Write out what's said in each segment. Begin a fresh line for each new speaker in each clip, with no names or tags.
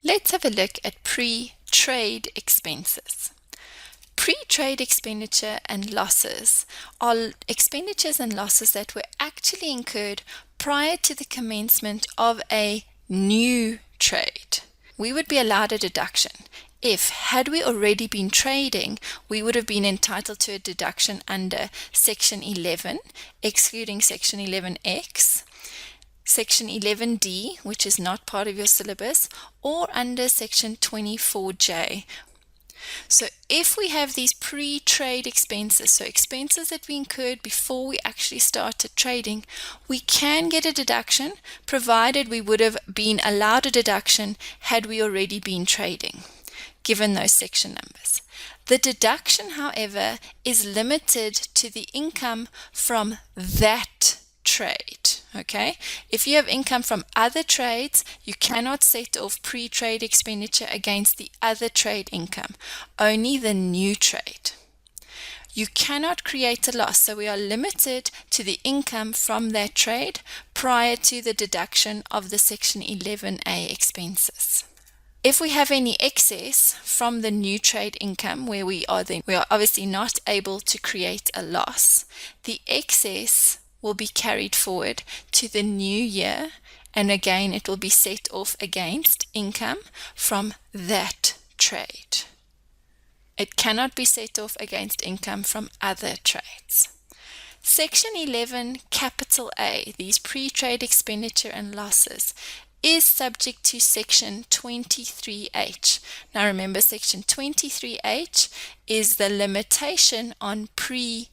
Let's have a look at pre-trade expenses. Pre-trade expenditure and losses are expenditures and losses that were actually incurred prior to the commencement of a new trade. We would be allowed a deduction if, had we already been trading, we would have been entitled to a deduction under Section 11, excluding Section 11X, Section 11D, which is not part of your syllabus, or under Section 24J. So if we have these pre-trade expenses, so expenses that we incurred before we actually started trading, we can get a deduction provided we would have been allowed a deduction had we already been trading, given those section numbers. The deduction, however, is limited to the income from that trade. Okay, if you have income from other trades, you cannot set off pre-trade expenditure against the other trade income, only the new trade. You cannot create a loss, so we are limited to the income from that trade prior to the deduction of the Section 11A expenses. If we have any excess from the new trade income where we are obviously not able to create a loss, the excess will be carried forward to the new year, and again it will be set off against income from that trade. It cannot be set off against income from other trades. Section 11, capital A, these pre-trade expenditure and losses, is subject to Section 23H. Now remember, Section 23H is the limitation on prepaid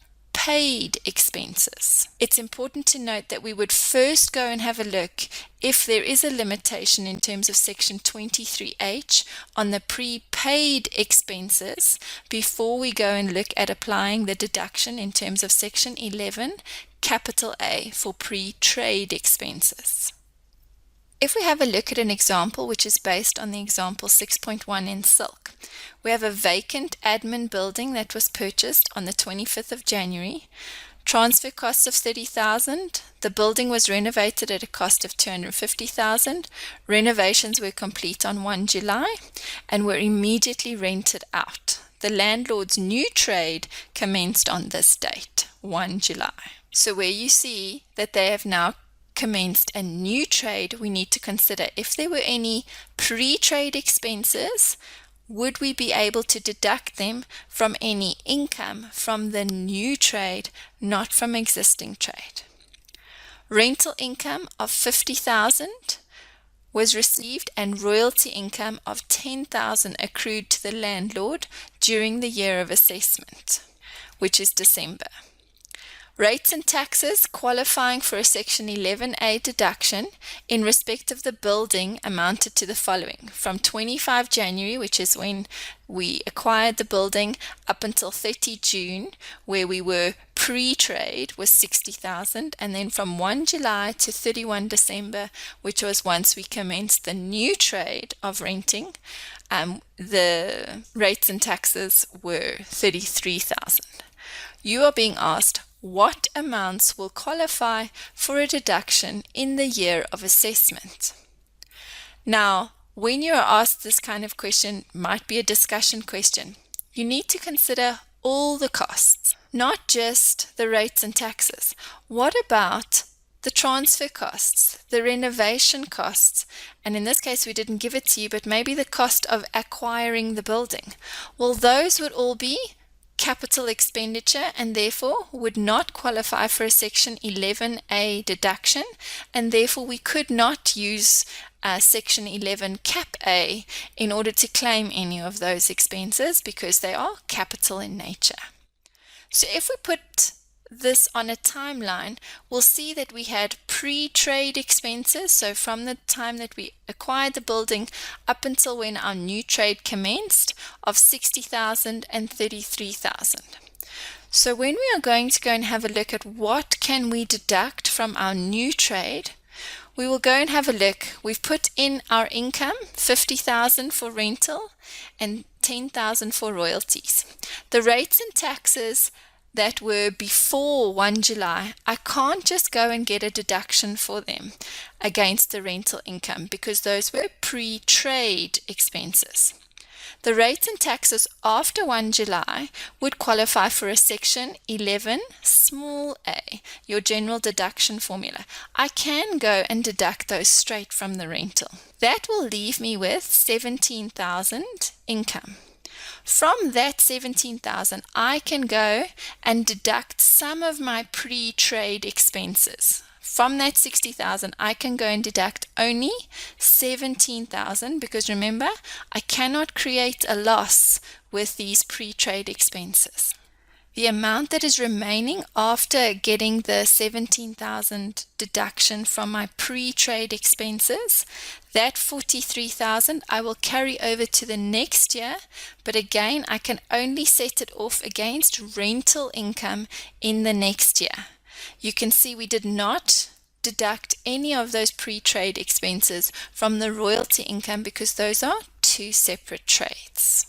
expenses. It's important to note that we would first go and have a look if there is a limitation in terms of Section 23H on the prepaid expenses before we go and look at applying the deduction in terms of Section 11, capital A, for pre-trade expenses. If we have a look at an example which is based on the example 6.1 in Silk, we have a vacant admin building that was purchased on the 25th of January, transfer costs of $30,000, the building was renovated at a cost of $250,000, renovations were complete on 1 July and were immediately rented out. The landlord's new trade commenced on this date, 1 July. So where you see that they have now commenced a new trade, we need to consider if there were any pre-trade expenses, would we be able to deduct them from any income from the new trade, not from existing trade. Rental income of $50,000 was received and royalty income of $10,000 accrued to the landlord during the year of assessment, which is December. Rates and taxes qualifying for a Section 11A deduction in respect of the building amounted to the following. From 25 January, which is when we acquired the building, up until 30 June, where we were pre-trade, was $60,000. And then from 1 July to 31 December, which was once we commenced the new trade of renting, the rates and taxes were $33,000. You are being asked, what amounts will qualify for a deduction in the year of assessment? Now, when you are asked this kind of question, might be a discussion question, you need to consider all the costs, not just the rates and taxes. What about the transfer costs, the renovation costs, and in this case we didn't give it to you, but maybe the cost of acquiring the building? Well, those would all be capital expenditure and therefore would not qualify for a Section 11A deduction, and therefore we could not use Section 11 Cap A in order to claim any of those expenses because they are capital in nature. So if we put this on a timeline, we'll see that we had pre-trade expenses, so from the time that we acquired the building up until when our new trade commenced, of $60,000 and $33,000. So when we are going to go and have a look at what can we deduct from our new trade, we will go and have a look. We've put in our income, $50,000 for rental and $10,000 for royalties. The rates and taxes that were before 1 July, I can't just go and get a deduction for them against the rental income because those were pre-trade expenses. The rates and taxes after 1 July would qualify for a Section 11 small a, your general deduction formula. I can go and deduct those straight from the rental. That will leave me with 17,000 income. From that 17,000, I can go and deduct some of my pre-trade expenses. From that 60,000, I can go and deduct only 17,000 because remember, I cannot create a loss with these pre-trade expenses. The amount that is remaining after getting the 17,000 deduction from my pre-trade expenses, that 43,000 I will carry over to the next year, but again, I can only set it off against rental income in the next year. You can see we did not deduct any of those pre-trade expenses from the royalty income because those are two separate trades.